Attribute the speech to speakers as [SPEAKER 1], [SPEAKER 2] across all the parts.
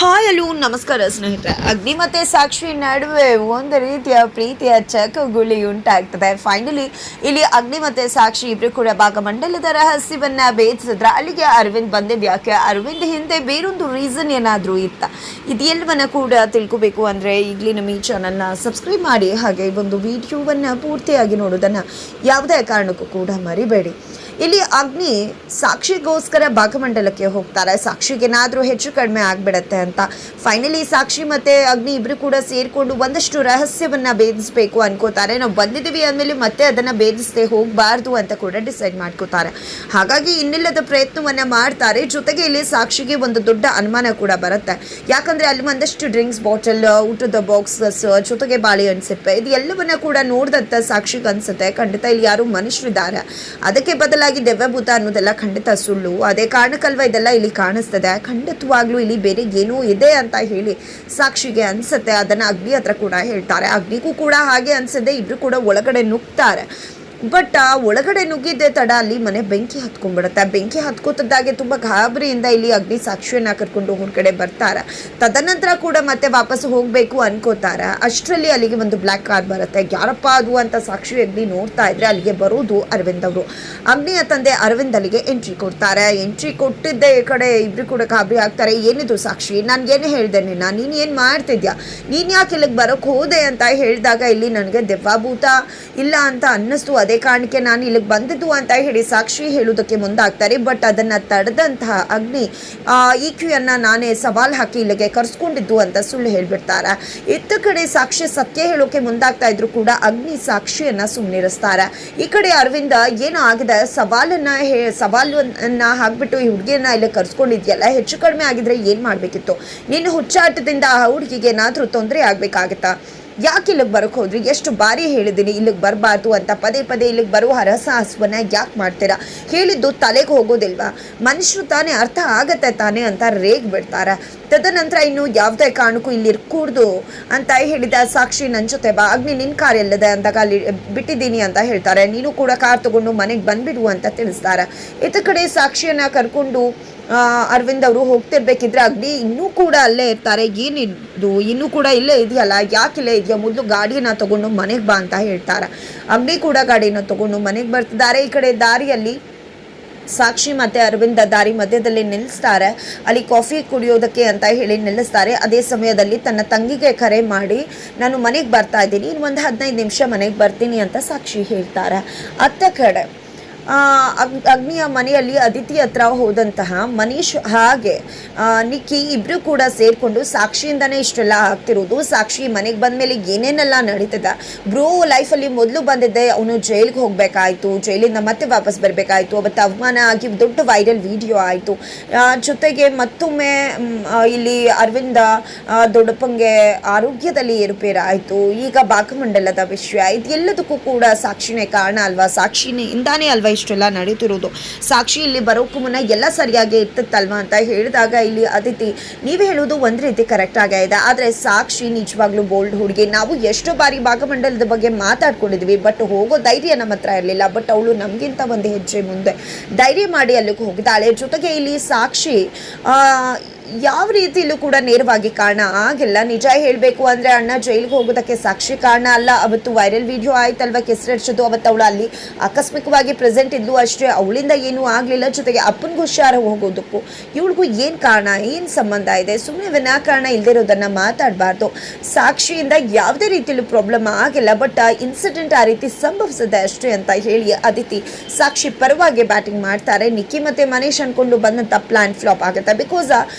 [SPEAKER 1] Hi hello ನಮಸ್ಕಾರ ಸ್ನೇಹಿತರೆ. ಅಗ್ನಿ ಮತ್ತು ಸಾಕ್ಷಿ ನಡುವೆ ಒಂದು ರೀತಿಯ ಪ್ರೀತಿಯ ಚಕಗುಳಿ ಉಂಟಾಗ್ತದೆ. ಫೈನಲಿ ಇಲ್ಲಿ ಅಗ್ನಿ ಮತ್ತು ಸಾಕ್ಷಿ ಇಬ್ಬರು ಕೂಡ ಭಾಗಮಂಡಲದ ರಹಸ್ಯವನ್ನ ಭೇದಿಸಿದ್ರೆ ಅಲ್ಲಿಗೆ ಅರವಿಂದ್ ಬಂದಿದ್ದು ಯಾಕೆ, ಅರವಿಂದ್ ಹಿಂದೆ ಬೇರೊಂದು ರೀಸನ್ ಏನಾದರೂ ಇತ್ತ, ಇದೆಲ್ಲವನ್ನ ಕೂಡ ತಿಳ್ಕೋಬೇಕು ಅಂದರೆ ಈಗಲೇ ನಮ್ಮ ಈ ಚಾನಲ್ನ ಸಬ್ಸ್ಕ್ರೈಬ್ ಮಾಡಿ, ಹಾಗೆ ಒಂದು ವಿಡಿಯೋವನ್ನು ಪೂರ್ತಿಯಾಗಿ ನೋಡೋದನ್ನು ಯಾವುದೇ ಕಾರಣಕ್ಕೂ ಕೂಡ ಮರಿಬೇಡಿ. ಇಲ್ಲಿ ಅಗ್ನಿ ಸಾಕ್ಷಿಗೋಸ್ಕರ ಭಾಗಮಂಡಲಕ್ಕೆ ಹೋಗ್ತಾರೆ. ಸಾಕ್ಷಿಗೇನಾದರೂ ಹೆಚ್ಚು ಕಡಿಮೆ ಆಗಿಬಿಡತ್ತೆ ಅಂತ ಫೈನಲಿ ಸಾಕ್ಷಿ ಮತ್ತು ಅಗ್ನಿ ಇಬ್ಬರು ಕೂಡ ಸೇರಿಕೊಂಡು ಒಂದಷ್ಟು ರಹಸ್ಯವನ್ನು ಭೇದಿಸಬೇಕು ಅನ್ಕೋತಾರೆ. ನಾವು ಬಂದಿದ್ದೀವಿ ಅಂದಮೇಲೆ ಮತ್ತೆ ಅದನ್ನು ಭೇದಿಸದೆ ಹೋಗಬಾರ್ದು ಅಂತ ಕೂಡ ಡಿಸೈಡ್ ಮಾಡ್ಕೋತಾರೆ. ಹಾಗಾಗಿ ಇನ್ನಿಲ್ಲದ ಪ್ರಯತ್ನವನ್ನು ಮಾಡ್ತಾರೆ. ಜೊತೆಗೆ ಇಲ್ಲಿ ಸಾಕ್ಷಿಗೆ ಒಂದು ದೊಡ್ಡ ಅನುಮಾನ ಕೂಡ ಬರುತ್ತೆ. ಯಾಕಂದರೆ ಅಲ್ಲಿ ಒಂದಷ್ಟು ಡ್ರಿಂಕ್ಸ್ ಬಾಟಲ್, ಊಟದ ಬಾಕ್ಸಸ್, ಜೊತೆಗೆ ಬಾಳೆಹಣ್ಣು ಸಿಪ್ಪೆ, ಇದು ಎಲ್ಲವನ್ನ ಕೂಡ ನೋಡ್ದಂತ ಸಾಕ್ಷಿಗೆ ಅನ್ಸುತ್ತೆ ಖಂಡಿತ ಇಲ್ಲಿ ಯಾರು ಮನುಷ್ಯರಿದ್ದಾರೆ, ಅದಕ್ಕೆ ಬದಲಾಗಿ ದೆವ್ವಭೂತ ಅನ್ನೋದೆಲ್ಲ ಖಂಡಿತ ಸುಳ್ಳು. ಅದೇ ಕಾರಣಕ್ಕಲ್ವ ಇದೆಲ್ಲ ಇಲ್ಲಿ ಕಾಣಿಸ್ತದೆ. ಖಂಡಿತವಾಗ್ಲೂ ಇಲ್ಲಿ ಬೇರೆ ಏನೋ ಇದೆ ಅಂತ ಹೇಳಿ ಸಾಕ್ಷಿಗೆ ಅನ್ಸುತ್ತೆ. ಅದನ್ನ ಅಗ್ನಿ ಹತ್ರ ಕೂಡ ಹೇಳ್ತಾರೆ. ಅಗ್ನಿಗೂ ಕೂಡ ಹಾಗೆ ಅನ್ಸದೆ. ಇಬ್ರು ಕೂಡ ಒಳಗಡೆ ನುಗ್ತಾರೆ. ಬಟ್ ಒಳಗಡೆ ನುಗ್ಗಿದ್ದೆ ತಡ ಅಲ್ಲಿ ಮನೆ ಬೆಂಕಿ ಹತ್ಕೊಂಡ್ಬಿಡುತ್ತೆ. ಬೆಂಕಿ ಹತ್ಕೋತದ್ದಾಗೆ ತುಂಬ ಗಾಬರಿಯಿಂದ ಇಲ್ಲಿ ಅಗ್ನಿ ಸಾಕ್ಷಿಯನ್ನು ಕರ್ಕೊಂಡು ಹೊರಗಡೆ ಬರ್ತಾರೆ. ತದನಂತರ ಕೂಡ ಮತ್ತೆ ವಾಪಸ್ ಹೋಗಬೇಕು ಅನ್ಕೋತಾರೆ. ಅಷ್ಟರಲ್ಲಿ ಅಲ್ಲಿಗೆ ಒಂದು ಬ್ಲ್ಯಾಕ್ ಕಾರ್ ಬರುತ್ತೆ. ಯಾರಪ್ಪ ಅದು ಅಂತ ಸಾಕ್ಷಿ ಅಗ್ನಿ ನೋಡ್ತಾ ಇದ್ರೆ ಅಲ್ಲಿಗೆ ಬರೋದು ಅರವಿಂದ್ ಅವರು. ಅಗ್ನಿಯ ತಂದೆ ಅರವಿಂದ್ ಅಲ್ಲಿಗೆ ಎಂಟ್ರಿ ಕೊಡ್ತಾರೆ. ಎಂಟ್ರಿ ಕೊಟ್ಟಿದ್ದೆ ಈ ಕಡೆ ಇಬ್ರು ಕೂಡ ಗಾಬರಿ ಆಗ್ತಾರೆ. ಏನಿದು ಸಾಕ್ಷಿ, ನಾನು ಏನು ಹೇಳಿದೆ ನೀನು ಏನು ಮಾಡ್ತಿದ್ಯಾ, ನೀನು ಯಾಕೆ ಇಲ್ಲಿಗೆ ಬರೋಕ್ಕೆ ಹೋದೆ ಅಂತ ಹೇಳಿದಾಗ ಇಲ್ಲಿ ನನಗೆ ದೆವ್ವಭೂತ ಇಲ್ಲ ಅಂತ ಅನ್ನಿಸ್ತು, ಅದೇ ಕಾರಣಕ್ಕೆ ನಾನು ಇಲ್ಲಿಗೆ ಬಂದಿದ್ದು ಅಂತ ಹೇಳಿ ಸಾಕ್ಷಿ ಹೇಳುವುದಕ್ಕೆ ಮುಂದಾಗ್ತಾರೆ. ಬಟ್ ಅದನ್ನು ತಡೆದಂತಹ ಅಗ್ನಿ ಈಕ್ವಿಯನ್ನು ನಾನೇ ಸವಾಲು ಹಾಕಿ ಇಲ್ಲಿಗೆ ಕರ್ಸ್ಕೊಂಡಿದ್ದು ಅಂತ ಸುಳ್ಳು ಹೇಳ್ಬಿಡ್ತಾರೆ. ಇತ್ತ ಕಡೆ ಸಾಕ್ಷಿ ಸತ್ಯ ಹೇಳೋಕೆ ಮುಂದಾಗ್ತಾ ಇದ್ರು ಕೂಡ ಅಗ್ನಿ ಸಾಕ್ಷಿಯನ್ನು ಸುಮ್ಮನಿರಿಸ್ತಾರೆ. ಈ ಕಡೆ ಅರವಿಂದ ಏನೋ ಆಗಿದೆ, ಸವಾಲನ್ನ ಹಾಕ್ಬಿಟ್ಟು ಈ ಹುಡುಗಿಯನ್ನ ಇಲ್ಲಿ ಕರ್ಸ್ಕೊಂಡಿದ್ಯಲ್ಲ, ಹೆಚ್ಚು ಕಡಿಮೆ ಆಗಿದ್ರೆ ಏನು ಮಾಡಬೇಕಿತ್ತು, ನೀನು ಹುಚ್ಚಾಟದಿಂದ ಆ ಹುಡುಗಿಗೆ ಏನಾದರೂ ತೊಂದರೆ ಆಗಬೇಕಾಗತ್ತಾ, ಯಾಕೆ ಇಲ್ಲಿಗೆ ಬರೋಕ್ಕೆ ಹೋದ್ರಿ, ಎಷ್ಟು ಬಾರಿ ಹೇಳಿದ್ದೀನಿ ಇಲ್ಲಿಗೆ ಬರಬಾರ್ದು ಅಂತ, ಪದೇ ಪದೇ ಇಲ್ಲಿಗೆ ಬರುವ ಹರಸಾಹಸವನ್ನ ಯಾಕೆ ಮಾಡ್ತೀರಾ, ಹೇಳಿದ್ದು ತಲೆಗೆ ಹೋಗೋದಿಲ್ವಾ, ಮನುಷ್ಯರು ತಾನೇ ಅರ್ಥ ಆಗತ್ತೆ ತಾನೇ ಅಂತ ರೇಗ್ ಬಿಡ್ತಾರೆ. ತದನಂತರ ಇನ್ನು ಯಾವುದೇ ಕಾರಣಕ್ಕೂ ಇಲ್ಲಿ ಇರ್ಕೂಡ್ದು ಅಂತ ಹೇಳಿದ ಸಾಕ್ಷಿ ನನ್ನ ಜೊತೆ ಬಾ, ಅಗ್ನಿ ನಿನ್ನ ಕಾರ್ ಎಲ್ಲದೆ ಅಂದಾಗ ಅಲ್ಲಿ ಬಿಟ್ಟಿದ್ದೀನಿ ಅಂತ ಹೇಳ್ತಾರೆ. ನೀನು ಕೂಡ ಕಾರ್ ತಗೊಂಡು ಮನೆಗೆ ಬಂದ್ಬಿಡು ಅಂತ ತಿಳಿಸ್ತಾರೆ. ಇತ್ತ ಕಡೆ ಸಾಕ್ಷಿಯನ್ನು ಕರ್ಕೊಂಡು ಅರವಿಂದ್ ಅವರು ಹೋಗ್ತಿರ್ಬೇಕಿದ್ರೆ ಅಗ್ನಿ ಇನ್ನೂ ಕೂಡ ಅಲ್ಲೇ ಇರ್ತಾರೆ. ಏನಿದು ಇನ್ನೂ ಕೂಡ ಇಲ್ಲೇ ಇದೆಯಲ್ಲ, ಯಾಕಿಲ್ಲೇ ಇದೆಯಾ, ಮೊದಲು ಗಾಡಿನ ತಗೊಂಡು ಮನೆಗೆ ಬಾ ಅಂತ ಹೇಳ್ತಾರೆ. ಅಗ್ನಿ ಕೂಡ ಗಾಡಿನ ತಗೊಂಡು ಮನೆಗೆ ಬರ್ತಿದ್ದಾರೆ. ಈ ಕಡೆ ದಾರಿಯಲ್ಲಿ ಸಾಕ್ಷಿ ಮತ್ತು ಅರವಿಂದ ದಾರಿ ಮಧ್ಯದಲ್ಲಿ ನಿಲ್ಲಿಸ್ತಾರೆ. ಅಲ್ಲಿ ಕಾಫಿ ಕುಡಿಯೋದಕ್ಕೆ ಅಂತ ಹೇಳಿ ನಿಲ್ಲಿಸ್ತಾರೆ. ಅದೇ ಸಮಯದಲ್ಲಿ ತನ್ನ ತಂಗಿಗೆ ಕರೆ ಮಾಡಿ ನಾನು ಮನೆಗೆ ಬರ್ತಾ ಇದ್ದೀನಿ, ಇನ್ನು ಒಂದು 15 ನಿಮಿಷ ಮನೆಗೆ ಬರ್ತೀನಿ ಅಂತ ಸಾಕ್ಷಿ ಹೇಳ್ತಾರೆ. ಅತ್ತ ಕಡೆ ಅಗ್ನಿಯ ಮನೆಯಲ್ಲಿ ಅದಿತಿ ಹತ್ರ ಹೋದಂತಹ ಮನೀಶ್ ಹಾಗೆ ನಿಕ್ಕಿ ಇಬ್ರು ಕೂಡ ಸೇರ್ಕೊಂಡು ಸಾಕ್ಷಿಯಿಂದನೇ ಇಷ್ಟೆಲ್ಲ ಆಗ್ತಿರೋದು. ಸಾಕ್ಷಿ ಮನೆಗೆ ಬಂದ್ಮೇಲೆ ಏನೇನೆಲ್ಲ ನಡೀತದೆ, ಬ್ರೋ ಲೈಫಲ್ಲಿ ಮೊದಲು ಬಂದಿದ್ದೆ ಅವನು ಜೈಲಿಗೆ ಹೋಗ್ಬೇಕಾಯ್ತು, ಜೈಲಿಂದ ಮತ್ತೆ ವಾಪಸ್ ಬರಬೇಕಾಯ್ತು, ಅವತ್ತು ಅವಮಾನ ಆಗಿ ದೊಡ್ಡ ವೈರಲ್ ವಿಡಿಯೋ ಆಯಿತು. ಜೊತೆಗೆ ಮತ್ತೊಮ್ಮೆ ಇಲ್ಲಿ ಅರವಿಂದ ದೊಡ್ಡಪ್ಪಂಗೆ ಆರೋಗ್ಯದಲ್ಲಿ ಏರುಪೇರಾಯಿತು. ಈಗ ಭಾಗಮಂಡಲದ ವಿಷಯ, ಇದೆಲ್ಲದಕ್ಕೂ ಕೂಡ ಸಾಕ್ಷಿನೇ ಕಾರಣ ಅಲ್ವಾ, ಸಾಕ್ಷಿನಿಂದಾನೇ ಅಲ್ವಾ ಇಷ್ಟೆಲ್ಲ ನಡೀತಿರೋದು. ಸಾಕ್ಷಿ ಇಲ್ಲಿ ಬರೋಕ್ಕೂ ಮುನ್ನ ಎಲ್ಲ ಸರಿಯಾಗಿ ಇರ್ತಿತ್ತಲ್ವಾ ಅಂತ ಹೇಳಿದಾಗ ಇಲ್ಲಿ ಅದಿತಿ ನೀವು ಹೇಳೋದು ಒಂದು ರೀತಿ ಕರೆಕ್ಟ್ ಆಗೇ ಇದೆ, ಆದರೆ ಸಾಕ್ಷಿ ನಿಜವಾಗ್ಲೂ ಬೋಲ್ಡ್ ಹುಡುಗಿ. ನಾವು ಎಷ್ಟೋ ಬಾರಿ ಭಾಗಮಂಡಲದ ಬಗ್ಗೆ ಮಾತಾಡ್ಕೊಂಡಿದ್ವಿ, ಬಟ್ ಹೋಗೋ ಧೈರ್ಯ ನಮ್ಮ ಹತ್ರ ಇರಲಿಲ್ಲ. ಬಟ್ ಅವಳು ನಮಗಿಂತ ಒಂದು ಹೆಜ್ಜೆ ಮುಂದೆ ಧೈರ್ಯ ಮಾಡಿ ಅಲ್ಲಿಗೆ ಹೋಗಿದ್ದಾಳೆ. ಜೊತೆಗೆ ಇಲ್ಲಿ ಸಾಕ್ಷಿ ಯಾವ ರೀತಿಯಲ್ಲೂ ಕೂಡ ನೇರವಾಗಿ ಕಾರಣ ಆಗಿಲ್ಲ. ನಿಜ ಹೇಳಬೇಕು ಅಂದರೆ ಅಣ್ಣ ಜೈಲಿಗೆ ಹೋಗೋದಕ್ಕೆ ಸಾಕ್ಷಿ ಕಾರಣ ಅಲ್ಲ. ಅವತ್ತು ವೈರಲ್ ವಿಡಿಯೋ ಆಯ್ತಲ್ವ ಕೆಸರೆಡ್ಸೋದು, ಅವತ್ತು ಅವಳು ಅಲ್ಲಿ ಆಕಸ್ಮಿಕವಾಗಿ ಪ್ರೆಸೆಂಟ್ ಇದ್ಲು ಅಷ್ಟೇ, ಅವಳಿಂದ ಏನೂ ಆಗಲಿಲ್ಲ. ಜೊತೆಗೆ ಅಪ್ಪನಿಗೂ ಹುಷಾರ ಹೋಗೋದಕ್ಕೂ ಇವಳಿಗೂ ಏನು ಕಾರಣ, ಏನು ಸಂಬಂಧ ಇದೆ, ಸುಮ್ಮನೆ ವಿನಾಕಾರಣ ಇಲ್ದಿರೋದನ್ನು ಮಾತಾಡಬಾರ್ದು. ಸಾಕ್ಷಿಯಿಂದ ಯಾವುದೇ ರೀತಿಯಲ್ಲೂ ಪ್ರಾಬ್ಲಮ್ ಆಗಿಲ್ಲ, ಬಟ್ ಇನ್ಸಿಡೆಂಟ್ ಆ ರೀತಿ ಸಂಭವಿಸಿದೆ ಅಷ್ಟೇ ಅಂತ ಹೇಳಿ ಅದಿತಿ ಸಾಕ್ಷಿ ಪರವಾಗಿ ಬ್ಯಾಟಿಂಗ್ ಮಾಡ್ತಾರೆ. ನಿಕ್ಕಿ ಮತ್ತು ಮನೀಶ್ ಅನ್ಕೊಂಡು ಬಂದಂಥ ಪ್ಲಾನ್ ಫ್ಲಾಪ್ ಆಗುತ್ತೆ. ಬಿಕಾಸ್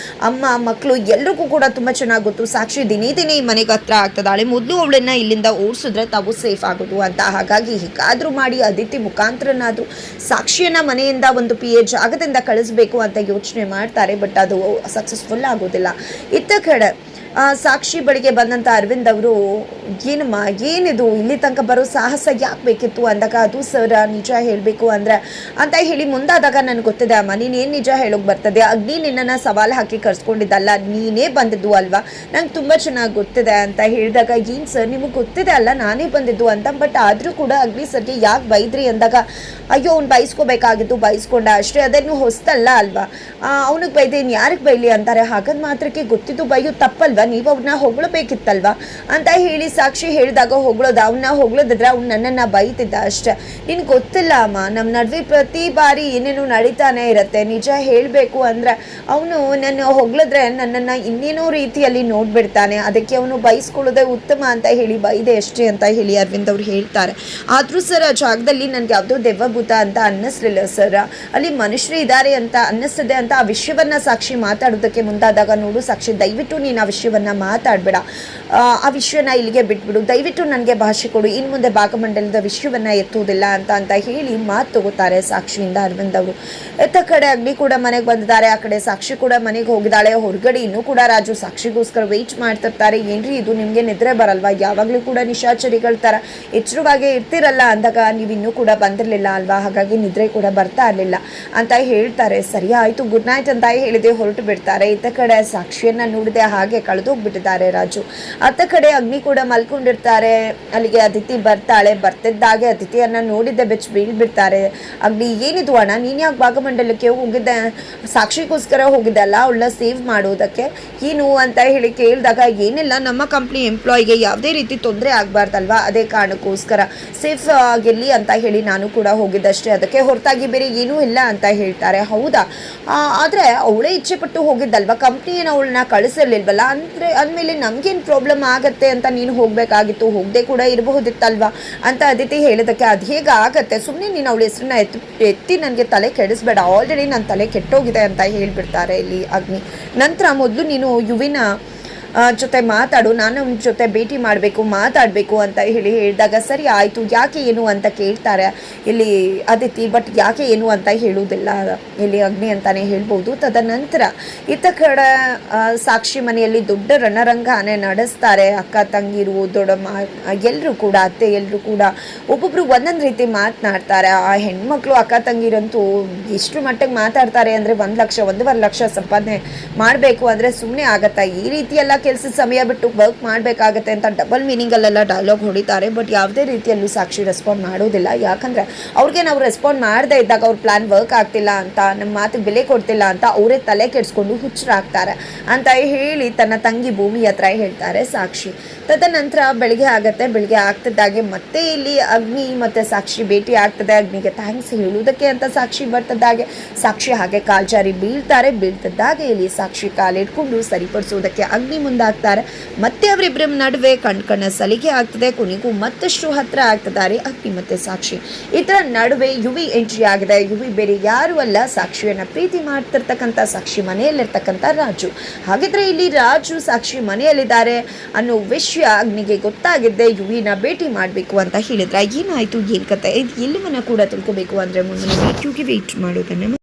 [SPEAKER 1] ಅಮ್ಮ ಮಕ್ಕಳು ಎಲ್ರಿಗೂ ಕೂಡ ತುಂಬ ಚೆನ್ನಾಗಿ ಗೊತ್ತು ಸಾಕ್ಷಿ ದಿನೇ ದಿನೇ ಈ ಮನೆಗೆ ಹತ್ರ ಆಗ್ತದಾಳೆ, ಮೊದಲು ಅವಳನ್ನ ಇಲ್ಲಿಂದ ಓಡಿಸಿದ್ರೆ ತಾವು ಸೇಫ್ ಆಗೋದು ಅಂತ. ಹಾಗಾಗಿ ಹೀಗಾದರೂ ಮಾಡಿ ಅದಿತಿ ಮುಖಾಂತರನಾದರೂ ಸಾಕ್ಷಿಯನ್ನ ಮನೆಯಿಂದ ಒಂದು PA ಜಾಗದಿಂದ ಕಳಿಸ್ಬೇಕು ಅಂತ ಯೋಚನೆ ಮಾಡ್ತಾರೆ. ಬಟ್ ಅದು ಸಕ್ಸಸ್ಫುಲ್ ಆಗೋದಿಲ್ಲ. ಇತ್ತ ಕಡೆ ಸಾಕ್ಷಿ ಬಳಿಗೆ ಬಂದಂಥ ಅರವಿಂದ್ ಅವರು, ಏನಮ್ಮ ಏನಿದು, ಇಲ್ಲಿ ತನಕ ಬರೋ ಸಾಹಸ ಯಾಕೆ ಬೇಕಿತ್ತು ಅಂದಾಗ, ಅದು ಸರ್ ನಿಜ ಹೇಳಬೇಕು ಅಂದರೆ ಅಂತ ಹೇಳಿ ಮುಂದಾದಾಗ ನನಗೆ ಗೊತ್ತಿದೆ ಅಮ್ಮ, ನೀನೇನು ನಿಜ ಹೇಳೋಕೆ ಬರ್ತದೆ, ಅಗ್ನಿ ನಿನ್ನನ್ನು ಸವಾಲು ಹಾಕಿ ಕರ್ಸ್ಕೊಂಡಿದ್ದಲ್ಲ, ನೀನೇ ಬಂದಿದ್ದು ಅಲ್ವಾ, ನಂಗೆ ತುಂಬ ಚೆನ್ನಾಗಿ ಗೊತ್ತಿದೆ ಅಂತ ಹೇಳಿದಾಗ, ಏನು ಸರ್ ನಿಮಗೆ ಗೊತ್ತಿದೆ ಅಲ್ಲ ನಾನೇ ಬಂದಿದ್ದು ಅಂತ. ಬಟ್ ಆದರೂ ಕೂಡ ಅಗ್ನಿ ಸರ್ಗೆ ಯಾಕೆ ಬೈದ್ರಿ ಅಂದಾಗ, ಅಯ್ಯೋ ಅವ್ನು ಬೈಸ್ಕೋಬೇಕಾಗಿತ್ತು, ಬೈಸ್ಕೊಂಡ ಅಷ್ಟೇ, ಅದೇನು ಹೊಸ್ತಲ್ಲ ಅಲ್ವಾ, ಅವನಿಗೆ ಬೈದೆ ಇನ್ನು ಯಾರಿಗೆ ಬೈಲಿ ಅಂತಾರೆ, ಹಾಗಂದು ಮಾತ್ರಕ್ಕೆ ಗೊತ್ತಿದ್ದು ಬೈಯೋದು ತಪ್ಪಲ್ವಾ, ನೀವು ಅವ್ರನ್ನ ಹೊಗಳಬೇಕಿತ್ತಲ್ವಾ ಅಂತ ಹೇಳಿ ಸಾಕ್ಷಿ ಹೇಳಿದಾಗ, ಹೊಗಳೋದು ಅವನ್ನ ಹೊಗಳೋದಿದ್ರೆ ಅವ್ನು ನನ್ನನ್ನು ಬೈತಿದ್ದ ಅಷ್ಟೇ. ನಿನ್ಗೆ ಗೊತ್ತಿಲ್ಲ ಅಮ್ಮ, ನಮ್ಮ ನಡುವೆ ಪ್ರತಿ ಬಾರಿ ಏನೇನು ನಡೀತಾನೆ ಇರುತ್ತೆ, ನಿಜ ಹೇಳಬೇಕು ಅಂದರೆ ಅವನು ನನ್ನ ಹೊಗಳಿದ್ರೆ ನನ್ನನ್ನು ಇನ್ನೇನೋ ರೀತಿಯಲ್ಲಿ ನೋಡ್ಬಿಡ್ತಾನೆ, ಅದಕ್ಕೆ ಅವನು ಬೈಸ್ಕೊಳ್ಳೋದೇ ಉತ್ತಮ ಅಂತ ಹೇಳಿ ಬೈದೆ ಅಷ್ಟೇ ಅಂತ ಹೇಳಿ ಅರವಿಂದ್ ಅವ್ರು ಹೇಳ್ತಾರೆ. ಆದರೂ ಸರ್ ಆ ಜಾಗದಲ್ಲಿ ನನಗೆ ಯಾವುದೋ ದೆವ್ವಭೂತ ಅಂತ ಅನ್ನಿಸ್ಲಿಲ್ಲ ಸರ್, ಅಲ್ಲಿ ಮನುಷ್ಯರು ಇದ್ದಾರೆ ಅಂತ ಅನ್ನಿಸ್ತದೆ ಅಂತ ಆ ವಿಷಯವನ್ನು ಸಾಕ್ಷಿ ಮಾತಾಡೋದಕ್ಕೆ ಮುಂದಾದಾಗ, ನೋಡು ಸಾಕ್ಷಿ ದಯವಿಟ್ಟು ನೀನು ಆ ವಿಷಯವನ್ನು ಮಾತಾಡಬೇಡ, ಆ ವಿಷಯನ ಇಲ್ಲಿಗೆ ಬಿಟ್ಬಿಡು, ದಯವಿಟ್ಟು ನನಗೆ ಭಾಷೆ ಕೊಡು, ಇನ್ನು ಮುಂದೆ ಭಾಗಮಂಡಲದ ವಿಷಯವನ್ನು ಎತ್ತುವುದಿಲ್ಲ ಅಂತ ಹೇಳಿ ಮಾತು ತಗೋತಾರೆ ಸಾಕ್ಷಿಯಿಂದ ಅರವಿಂದ್ ಅವರು. ಎತ್ತ ಕಡೆ ಅಗ್ನಿ ಕೂಡ ಮನೆಗೆ ಬಂದಿದ್ದಾರೆ, ಆ ಕಡೆ ಸಾಕ್ಷಿ ಕೂಡ ಮನೆಗೆ ಹೋಗಿದ್ದಾಳೆ. ಹೊರಗಡೆ ಇನ್ನೂ ಕೂಡ ರಾಜು ಸಾಕ್ಷಿಗೋಸ್ಕರ ವೆಯ್ಟ್ ಮಾಡ್ತಿರ್ತಾರೆ. ಏನ್ರಿ ಇದು ನಿಮಗೆ ನಿದ್ರೆ ಬರಲ್ವಾ, ಯಾವಾಗಲೂ ಕೂಡ ನಿಶಾಚರಿಗಳ ಥರ ಎಚ್ಚರವಾಗಿ ಇರ್ತಿರಲ್ಲ ಅಂದಾಗ ನೀವು ಇನ್ನೂ ಕೂಡ ಬಂದಿರಲಿಲ್ಲ ಅಲ್ವಾ, ಹಾಗಾಗಿ ನಿದ್ರೆ ಕೂಡ ಬರ್ತಾ ಇರಲಿಲ್ಲ ಅಂತ ಹೇಳ್ತಾರೆ. ಸರಿ ಆಯಿತು ಗುಡ್ ನೈಟ್ ಅಂತ ಹೇಳಿದೆ, ಹೊರಟು ಬಿಡ್ತಾರೆ. ಇತ್ತ ಕಡೆ ಸಾಕ್ಷಿಯನ್ನು ನೋಡಿದೆ ಹಾಗೆ ಕಳೆದೋಗ್ಬಿಟ್ಟಿದ್ದಾರೆ ರಾಜು. ಅತ್ತ ಕಡೆ ಅಗ್ನಿ ಕೂಡ ಮಲ್ಕೊಂಡಿರ್ತಾರೆ. ಅಲ್ಲಿಗೆ ಅದಿತಿ ಬರ್ತಾಳೆ. ಬರ್ತಿದ್ದಾಗೆ ಅದಿತಿಯನ್ನು ನೋಡಿದ್ದೆ ಬೆಚ್ಚ ಬೀಳ್ಬಿಡ್ತಾರೆ. ಅಗ್ನಿ, ಏನಿದು ಅಣ್ಣ, ನೀನು ಯಾಕೆ ಭಾಗಮಂಡಲಕ್ಕೆ ಹೋಗಿದ್ದೆ, ಸಾಕ್ಷಿಗೋಸ್ಕರ ಹೋಗಿದ್ದಲ್ಲ ಅವಳ ಸೇವ್ ಮಾಡೋದಕ್ಕೆ, ಏನು ಅಂತ ಹೇಳಿ ಕೇಳಿದಾಗ, ಏನಿಲ್ಲ ನಮ್ಮ ಕಂಪ್ನಿ ಎಂಪ್ಲಾಯಿಗೆ ಯಾವುದೇ ರೀತಿ ತೊಂದರೆ ಆಗಬಾರ್ದಲ್ವಾ, ಅದೇ ಕಾರಣಕ್ಕೋಸ್ಕರ ಸೇಫ್ ಆಗಿರಲಿ ಅಂತ ಹೇಳಿ ನಾನು ಕೂಡ ಹೋಗಿದ್ದಷ್ಟೇ, ಅದಕ್ಕೆ ಹೊರತಾಗಿ ಬೇರೆ ಏನೂ ಇಲ್ಲ ಅಂತ ಹೇಳ್ತಾರೆ. ಹೌದಾ, ಆದರೆ ಅವಳೇ ಇಚ್ಛೆ ಪಟ್ಟು ಹೋಗಿದ್ದಲ್ವ, ಕಂಪ್ನಿ ಏನು ಅವಳನ್ನ ಕಳಿಸಿರ್ಲಿಲ್ವಲ್ಲ, ಅಂದರೆ ಅಂದಮೇಲೆ ನಮಗೇನು ಪ್ರಾಬ್ಲಮ್ ಆಗತ್ತೆ ಅಂತ ನೀನು ಹೋಗಬೇಕಾಗಿತ್ತು, ಹೋಗದೆ ಕೂಡ ಇರಬಹುದಿತ್ತಲ್ವ ಅಂತ ಅದಿತಿ ಹೇಳಿದಕ್ಕೆ, ಅದು ಹೇಗೆ ಆಗತ್ತೆ, ಸುಮ್ಮನೆ ನೀನು ಅವಳ ಹೆಸರನ್ನ ಎತ್ತಿ ನನಗೆ ತಲೆ ಕೆಡಿಸ್ಬೇಡ, ಆಲ್ರೆಡಿ ನನ್ನ ತಲೆ ಕೆಟ್ಟೋಗಿದೆ ಅಂತ ಹೇಳಿಬಿಡ್ತಾರೆ ಇಲ್ಲಿ ಅಗ್ನಿ. ನಂತರ ಮೊದಲು ನೀನು ಯುವಿನ ಜೊತೆ ಮಾತಾಡು, ನಾನು ಅವನ ಜೊತೆ ಭೇಟಿ ಮಾಡಬೇಕು, ಮಾತಾಡಬೇಕು ಅಂತ ಹೇಳಿದಾಗ, ಸರಿ ಆಯಿತು, ಯಾಕೆ ಏನು ಅಂತ ಕೇಳ್ತಾರೆ ಇಲ್ಲಿ ಅದಿತಿ. ಬಟ್ ಯಾಕೆ ಏನು ಅಂತ ಹೇಳುವುದಿಲ್ಲ ಇಲ್ಲಿ ಅಗ್ನಿ ಅಂತಲೇ ಹೇಳ್ಬೋದು. ತದನಂತರ ಇತ್ತ ಕಡೆ ಸಾಕ್ಷಿ ಮನೆಯಲ್ಲಿ ದೊಡ್ಡ ರಣರಂಗಾನೆ ನಡೆಸ್ತಾರೆ. ಅಕ್ಕ ತಂಗಿರು, ದೊಡ್ಡಮ್ಮ ಎಲ್ಲರೂ ಕೂಡ, ಅತ್ತೆ ಎಲ್ಲರೂ ಕೂಡ ಒಬ್ಬೊಬ್ಬರು ಒಂದೊಂದು ರೀತಿ ಮಾತನಾಡ್ತಾರೆ. ಆ ಹೆಣ್ಮಕ್ಳು ಅಕ್ಕ ತಂಗಿರಂತೂ ಎಷ್ಟು ಮಟ್ಟಿಗೆ ಮಾತಾಡ್ತಾರೆ ಅಂದರೆ, 1 ಲಕ್ಷ 1.5 ಲಕ್ಷ ಸಂಪಾದನೆ ಮಾಡಬೇಕು ಅಂದರೆ ಸುಮ್ಮನೆ ಆಗತ್ತಾ, ಈ ರೀತಿಯೆಲ್ಲ ಕೆಲಸದ ಸಮಯ ಬಿಟ್ಟು ವರ್ಕ್ ಮಾಡಬೇಕಾಗತ್ತೆ ಅಂತ ಡಬಲ್ ಮೀನಿಂಗಲ್ಲೆಲ್ಲ ಡೈಲಾಗ್ ಹೊಡಿತಾರೆ. ಬಟ್ ಯಾವುದೇ ರೀತಿಯಲ್ಲೂ ಸಾಕ್ಷಿ ರೆಸ್ಪಾಂಡ್ ಮಾಡೋದಿಲ್ಲ. ಯಾಕಂದರೆ ಅವ್ರಿಗೆ ನಾವು ರೆಸ್ಪಾಂಡ್ ಮಾಡದೇ ಇದ್ದಾಗ ಅವ್ರ ಪ್ಲ್ಯಾನ್ ವರ್ಕ್ ಆಗ್ತಿಲ್ಲ ಅಂತ, ನಮ್ಮ ಮಾತಿಗೆ ಬೆಲೆ ಕೊಡ್ತಿಲ್ಲ ಅಂತ ಅವರೇ ತಲೆ ಕೆಡಿಸ್ಕೊಂಡು ಹುಚ್ಚರಾಗ್ತಾರೆ ಅಂತ ಹೇಳಿ ತನ್ನ ತಂಗಿ ಭೂಮಿ ಹತ್ರ ಹೇಳ್ತಾರೆ ಸಾಕ್ಷಿ. ತದನಂತರ ಬೆಳಿಗ್ಗೆ ಆಗುತ್ತೆ. ಬೆಳಿಗ್ಗೆ ಆಗ್ತಿದ್ದಾಗೆ ಮತ್ತೆ ಇಲ್ಲಿ ಅಗ್ನಿ ಮತ್ತು ಸಾಕ್ಷಿ ಭೇಟಿ ಆಗ್ತದೆ. ಅಗ್ನಿಗೆ ಥ್ಯಾಂಕ್ಸ್ ಹೇಳುವುದಕ್ಕೆ ಅಂತ ಸಾಕ್ಷಿ ಬರ್ತದಾಗೆ ಸಾಕ್ಷಿ ಹಾಗೆ ಕಾಲ್ಜಾರಿ ಬೀಳ್ತಾರೆ. ಬೀಳ್ತಿದ್ದಾಗೆ ಇಲ್ಲಿ ಸಾಕ್ಷಿ ಕಾಲಿಟ್ಕೊಂಡು ಸರಿಪಡಿಸೋದಕ್ಕೆ ಅಗ್ನಿ ಮುಂದಾಗ್ತಾರೆ. ಮತ್ತೆ ಅವರಿಬ್ಬರ ನಡುವೆ ಕಣ್ಣ ಸಲಿಗೆ ಆಗ್ತದೆ. ಕೊನೆಗೂ ಮತ್ತಷ್ಟು ಹತ್ರ ಆಗ್ತಿದ್ದಾರೆ ಅಗ್ನಿ ಮತ್ತೆ ಸಾಕ್ಷಿ. ಇದರ ನಡುವೆ ಯುವಿ ಎಂಟ್ರಿ ಆಗಿದೆ. ಯುವಿ ಬೇರೆ ಯಾರು ಅಲ್ಲ, ಸಾಕ್ಷಿಯನ್ನ ಪ್ರೀತಿ ಮಾಡ್ತಿರ್ತಕ್ಕಂಥ ಸಾಕ್ಷಿ ಮನೆಯಲ್ಲಿರ್ತಕ್ಕಂಥ ರಾಜು. ಹಾಗಿದ್ರೆ ಇಲ್ಲಿ ರಾಜು ಸಾಕ್ಷಿ ಮನೆಯಲ್ಲಿದ್ದಾರೆ ಅನ್ನೋ ವಿಷಯ ಅಗ್ನಿಗೆ ಗೊತ್ತಾಗಿದ್ದೆ. ಯುವಿನ ಭೇಟಿ ಮಾಡಬೇಕು ಅಂತ ಹೇಳಿದ್ರೆ ಏನಾಯ್ತು, ಏನ್ ಕತೆ, ಇದು ಎಲ್ಲವನ್ನ ಕೂಡ ತಿಳ್ಕೋಬೇಕು ಅಂದ್ರೆ ಮುಂದಿನ ವಿಡಿಯೋಗೆ ವೇಟ್ ಮಾಡೋದನ್ನ